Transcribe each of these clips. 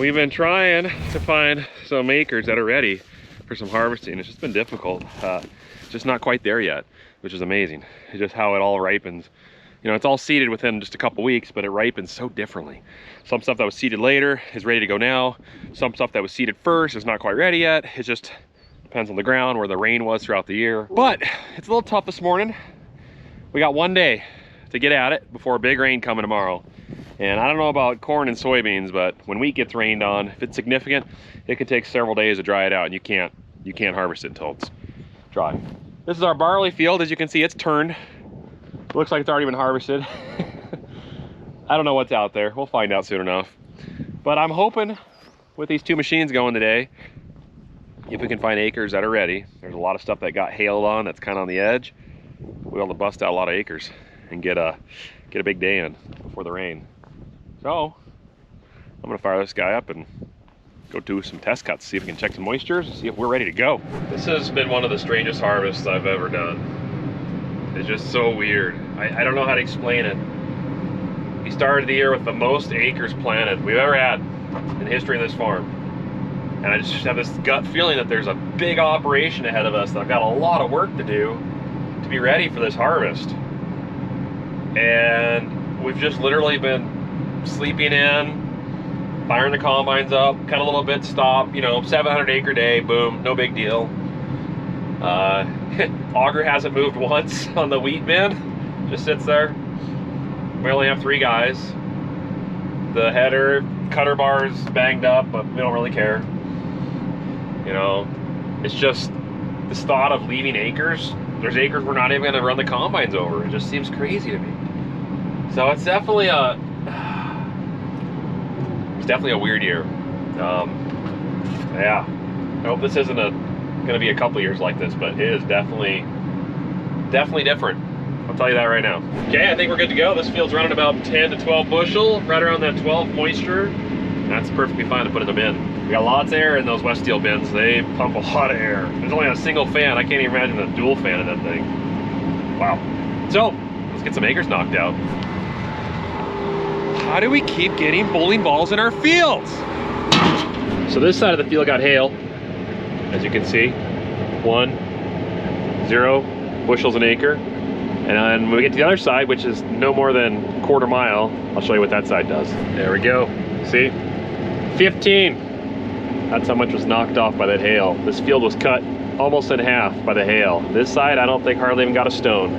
We've been trying to find some acres that are ready for some harvesting. It's just been difficult. Just not quite there yet, which is amazing. It's just how it all ripens. You know, it's all seeded within just a couple weeks, but it ripens so differently. Some stuff that was seeded later is ready to go now. Some stuff that was seeded first is not quite ready yet. It just depends on the ground, where the rain was throughout the year. But it's a little tough this morning. We got one day to get at it before a big rain coming tomorrow. And I don't know about corn and soybeans, but when wheat gets rained on, if it's significant, it can take several days to dry it out, and you can't harvest it until it's dry. This is our barley field. As you can see, it's turned. It looks like it's already been harvested. I don't know what's out there. We'll find out soon enough. But I'm hoping with these two machines going today, if we can find acres that are ready. There's a lot of stuff that got hailed on that's kind of on the edge. We'll be able to bust out a lot of acres and get a big day in before the rain. So I'm gonna fire this guy up and go do some test cuts, see if we can check some moistures, see if we're ready to go. This has been one of the strangest harvests I've ever done. It's just so weird. I don't know how to explain it. We started the year with the most acres planted we've ever had in the history of this farm. And I just have this gut feeling that there's a big operation ahead of us, that I've got a lot of work to do to be ready for this harvest. And we've just literally been sleeping in, firing the combines up, cut a little bit, stop, you know, 700 acre day, boom, no big deal. Auger hasn't moved once on the wheat bin, just sits there. We only have 3 guys. The header, cutter bars banged up, but we don't really care. You know, it's just this thought of leaving acres. There's acres we're not even gonna run the combines over. It just seems crazy to me. So it's definitely a weird year. Yeah, I hope this isn't gonna be a couple years like this, but it is definitely different. I'll tell you that right now. Okay, I think we're good to go. This field's running about 10 to 12 bushel, right around that 12 moisture. That's perfectly fine to put in the bin. We got lots of air in those West Steel bins. They pump a lot of air. There's only a single fan. I can't even imagine a dual fan in that thing. Wow. So, let's get some acres knocked out. How do we keep getting bowling balls in our fields? So this side of the field got hail, as you can see. 0 bushels an acre. And then when we get to the other side, which is no more than a quarter mile, I'll show you what that side does. There we go. See? 15. That's how much was knocked off by that hail. This field was cut almost in half by the hail. This side, I don't think hardly even got a stone.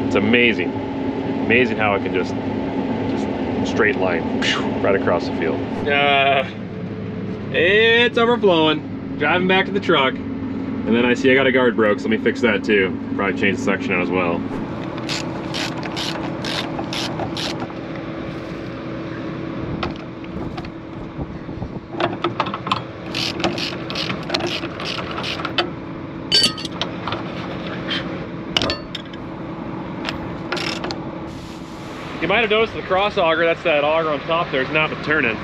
It's amazing. Amazing how it can just straight line right across the field. It's overflowing. Driving back to the truck. And then I see I got a guard broke, so let me fix that too. Probably change the section out as well. You might have noticed the cross auger, that's that auger on top there, is not turning.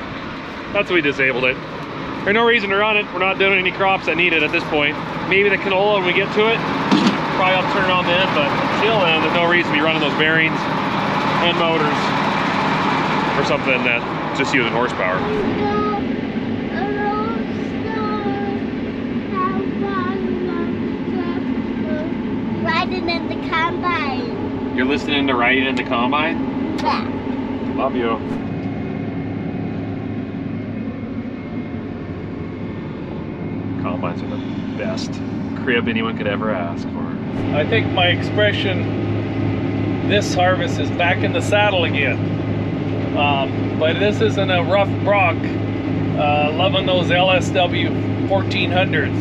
That's why we disabled it. There's no reason to run it. We're not doing any crops that need it at this point. Maybe the canola when we get to it, probably I'll turn it on then, but until then, there's no reason to be running those bearings and motors for something that's just using horsepower. Riding in the combine. You're listening to riding in the combine? Yeah. Love you. Combines are the best crib anyone could ever ask for. I think my expression, this harvest is back in the saddle again. But this isn't a rough Brock. Loving those LSW 1400s.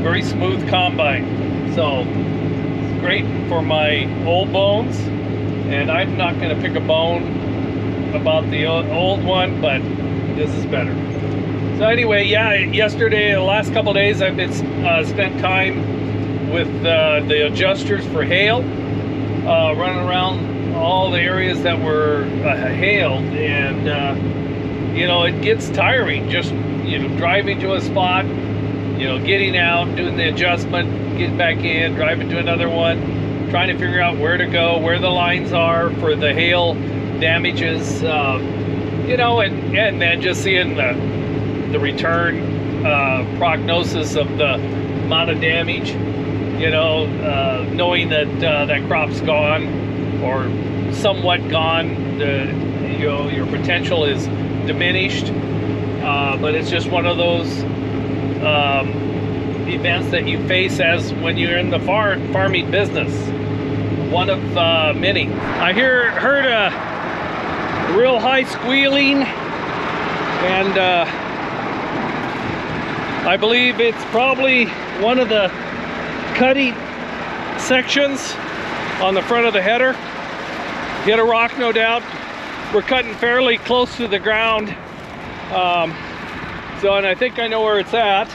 Very smooth combine. So it's great for my old bones. And I'm not going to pick a bone about the old one, but this is better. So anyway, yeah, yesterday, the last couple of days, I've been spent time with the adjusters for hail, running around all the areas that were hailed, and you know, it gets tiring just, you know, driving to a spot, you know, getting out, doing the adjustment, getting back in, driving to another one, trying to figure out where to go, where the lines are for the hail damages. you know, and then just seeing the return prognosis of the amount of damage, you know, knowing that that crop's gone or somewhat gone, you know, your potential is diminished, but it's just one of those events that you face as when you're in the farming business. One of many. I heard a real high squealing, and I believe it's probably one of the cutting sections on the front of the header. Hit a rock, no doubt. We're cutting fairly close to the ground, so, and I think I know where it's at.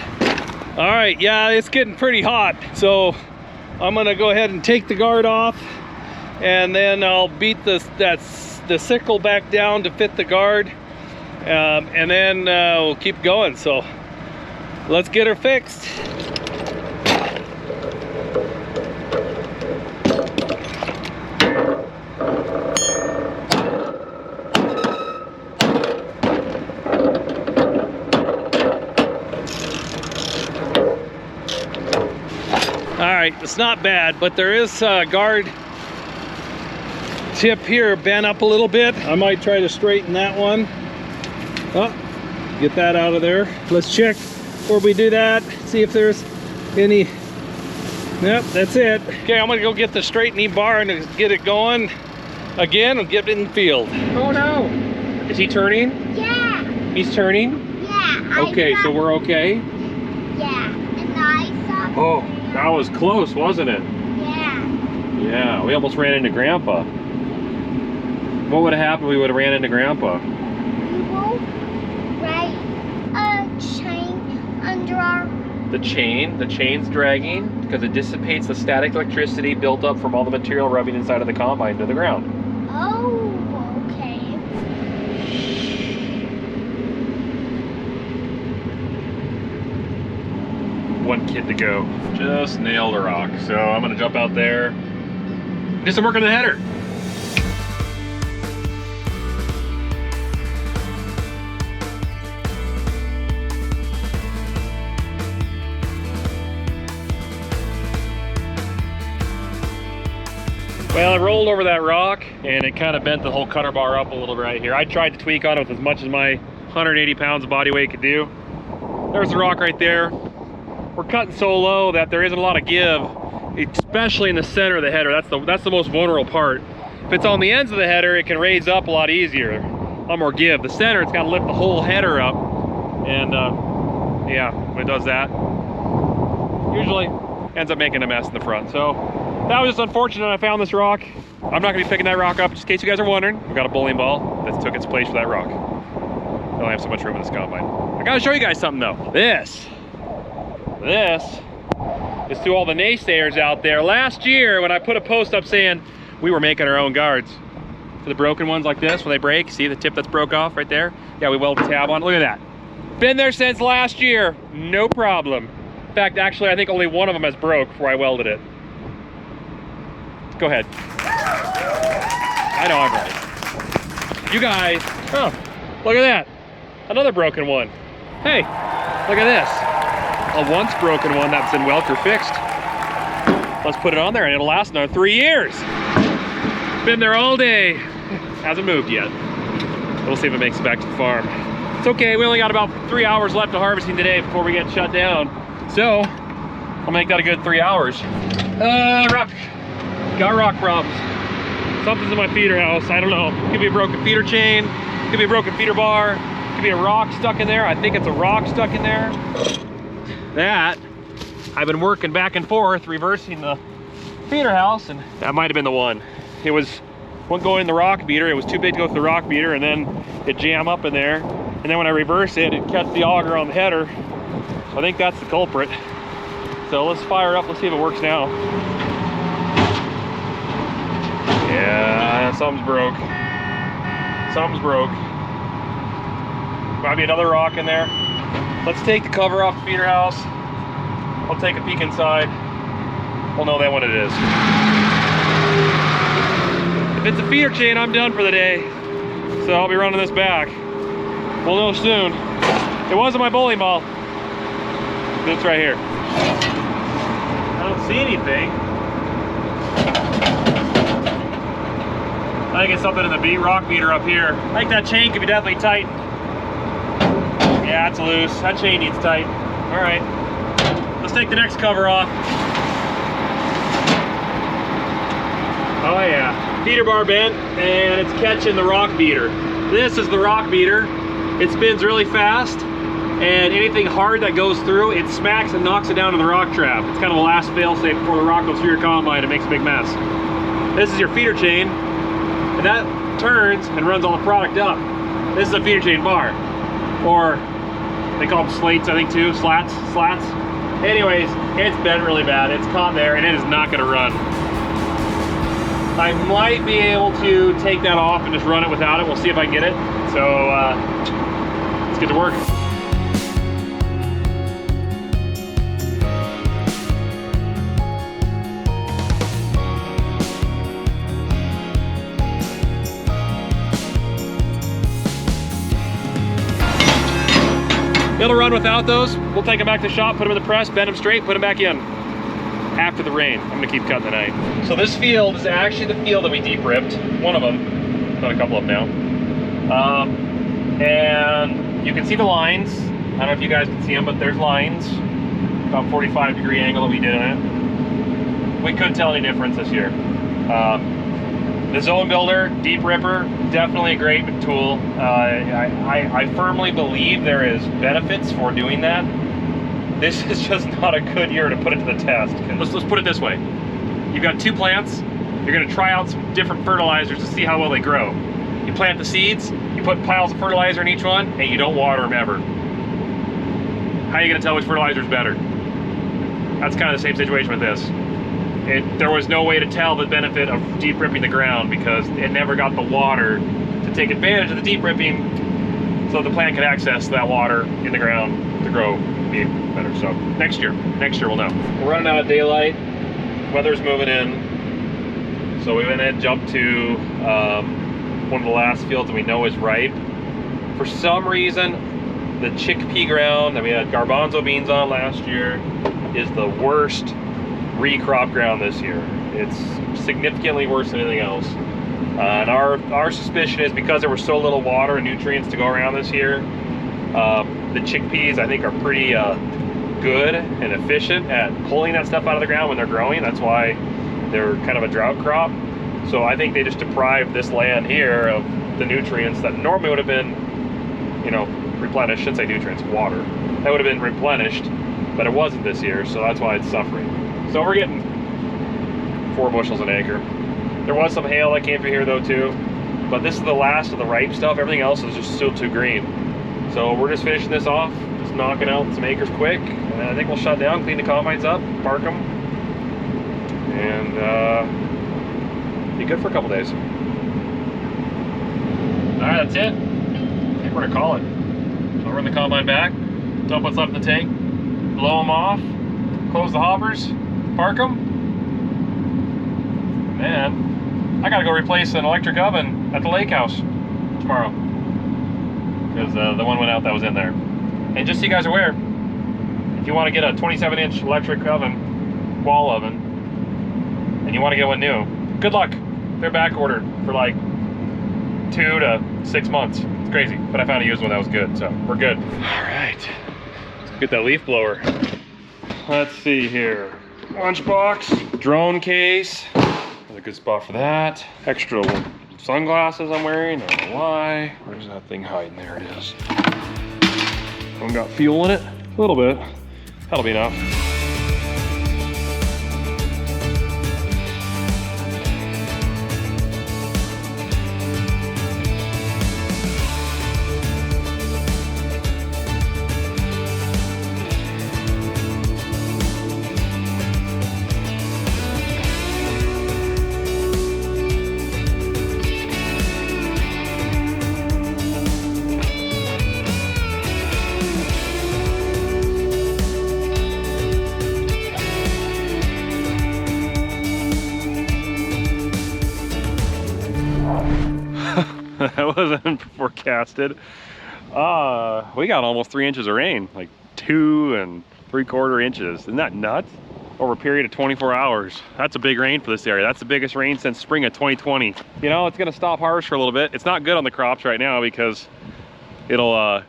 All right, yeah, it's getting pretty hot, so I'm gonna go ahead and take the guard off, and then I'll beat the sickle back down to fit the guard, and then we'll keep going. So let's get her fixed. All right, it's not bad, but there is a guard tip here bent up a little bit. I might try to straighten that one. Oh, get that out of there. Let's check before we do that, see if there's any. Yep, that's it. Okay, I'm gonna go get the straightening bar and get it going again and get it in the field. Oh no! Is he turning? Yeah. He's turning? Yeah. Okay, so we're okay? Yeah. And I saw. Oh, that was close, wasn't it? Yeah. Yeah, we almost ran into Grandpa. What would have happened if we would have ran into Grandpa? We will write a chain under our. The chain's dragging because it dissipates the static electricity built up from all the material rubbing inside of the combine to the ground. Oh, okay. One kid to go. Just nailed a rock. So I'm gonna jump out there, do some work on the header. Well, I rolled over that rock and it kind of bent the whole cutter bar up a little bit right here. I tried to tweak on it with as much as my 180 pounds of body weight could do. There's the rock right there. We're cutting so low that there isn't a lot of give, especially in the center of the header. That's the most vulnerable part. If it's on the ends of the header, it can raise up a lot easier. A lot more give. The center, it's got to lift the whole header up. And yeah, when it does that, usually ends up making a mess in the front. So that was just unfortunate. I found this rock. I'm not gonna be picking that rock up, just in case you guys are wondering. We've got a bowling ball that took its place for that rock. I only have so much room in this combine. I gotta show you guys something though. This is to all the naysayers out there. Last year, when I put a post up saying we were making our own guards for the broken ones like this, when they break, see the tip that's broke off right there? Yeah, we welded a tab on. Look at that. Been there since last year, no problem. In fact, actually, I think only one of them has broke before I welded it. Go ahead. I know I'm right. You guys, oh, look at that. Another broken one. Hey, look at this. A once broken one that's been Welker fixed. Let's put it on there and it'll last another 3 years. Been there all day. Hasn't moved yet. We'll see if it makes it back to the farm. It's okay, we only got about 3 hours left of harvesting today before we get shut down. So, I'll make that a good 3 hours. Rock. Got rock problems. Something's in my feeder house, I don't know. Could be a broken feeder chain, could be a broken feeder bar, could be a rock stuck in there. I think it's a rock stuck in there. That, I've been working back and forth, reversing the feeder house, and that might have been the one. It wasn't going in the rock beater, it was too big to go through the rock beater, and then it jammed up in there. And then when I reverse it, it cuts the auger on the header. So I think that's the culprit. So let's fire it up, let's see if it works now. Yeah, something's broke. Something's broke. Might be another rock in there. Let's take the cover off the feeder house. I'll take a peek inside. We'll know then what it is. If it's a feeder chain, I'm done for the day. So I'll be running this back. We'll know soon. It wasn't my bowling ball. It's right here. I don't see anything. I think it's something in the rock beater up here. I think that chain could be definitely tight. Yeah, it's loose. That chain needs tight. All right, let's take the next cover off. Oh yeah, feeder bar bent, and it's catching the rock beater. This is the rock beater. It spins really fast, and anything hard that goes through, it smacks and knocks it down to the rock trap. It's kind of a last fail-safe before the rock goes through your combine and makes a big mess. This is your feeder chain, and that turns and runs all the product up. This is a feeder chain bar, or they call them slates, I think too, slats. Anyways, it's bent really bad. It's caught there, and it is not gonna run. I might be able to take that off and just run it without it. We'll see if I can get it. So let's get to work. It'll run without those. We'll take them back to the shop, put them in the press, bend them straight, put them back in. After the rain, I'm gonna keep cutting tonight. So this field is actually the field that we deep ripped. One of them, done a couple of them now. And you can see the lines. I don't know if you guys can see them, but there's lines. About 45-degree angle that we did on it. We couldn't tell any difference this year. The Zone Builder Deep Ripper, definitely a great tool. I firmly believe there is benefits for doing that. This is just not a good year to put it to the test. Let's put it this way. You've got two plants. You're gonna try out some different fertilizers to see how well they grow. You plant the seeds, you put piles of fertilizer in each one, and you don't water them ever. How are you gonna tell which fertilizer is better? That's kind of the same situation with this. There was no way to tell the benefit of deep ripping the ground because it never got the water to take advantage of the deep ripping so the plant could access that water in the ground to grow better. So next year we'll know. We're running out of daylight, weather's moving in, so we went ahead and jumped to one of the last fields that we know is ripe. For some reason, the chickpea ground that we had garbanzo beans on last year is the worst recrop ground this year. It's significantly worse than anything else. And our suspicion is because there was so little water and nutrients to go around this year, the chickpeas I think are pretty good and efficient at pulling that stuff out of the ground when they're growing. That's why they're kind of a drought crop. So I think they just deprived this land here of the nutrients that normally would have been, you know, replenished. I shouldn't say nutrients, water. That would have been replenished, but it wasn't this year, so that's why it's suffering. So we're getting 4 bushels an acre. There was some hail that came through here though too, but this is the last of the ripe stuff. Everything else is just still too green. So we're just finishing this off, just knocking out some acres quick, and I think we'll shut down, clean the combines up, park them, and be good for a couple days. All right, that's it. I think we're gonna call it. So I'll run the combine back, dump what's left in the tank, blow them off, close the hoppers, park them. Man, I gotta go replace an electric oven at the lake house tomorrow because the one went out that was in there. And just so you guys are aware, if you want to get a 27-inch electric oven, wall oven, and you want to get one new, good luck. They're back ordered for like 2 to 6 months. It's crazy, but I found a used one that was good, so we're good. All right, let's get that leaf blower. Let's see here. Lunchbox, drone case. Another good spot for that. Extra sunglasses I'm wearing. I don't know why. Where's that thing hiding? There it is. One got fuel in it. A little bit. That'll be enough. That wasn't forecasted. We got almost 3 inches of rain, like 2 3/4 inches. Isn't that nuts? Over a period of 24 hours. That's a big rain for this area. That's the biggest rain since spring of 2020. You know, it's gonna stop harvest for a little bit. It's not good on the crops right now because it'll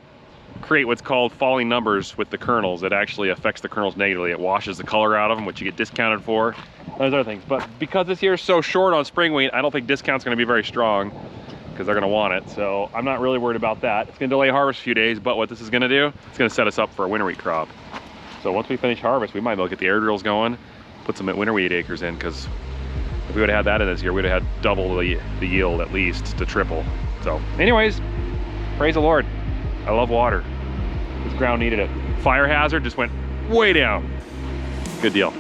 create what's called falling numbers with the kernels. It actually affects the kernels negatively. It washes the color out of them, which you get discounted for. Those other things. But because this year is so short on spring wheat, I don't think discount's gonna be very strong because they're gonna want it. So I'm not really worried about that. It's gonna delay harvest a few days, but what this is gonna do, it's gonna set us up for a winter wheat crop. So once we finish harvest, we might be able to get the air drills going, put some winter wheat acres in, because if we would have had that in this year, we'd have had double the yield at least to triple. So anyways, praise the Lord. I love water. This ground needed it. Fire hazard just went way down. Good deal.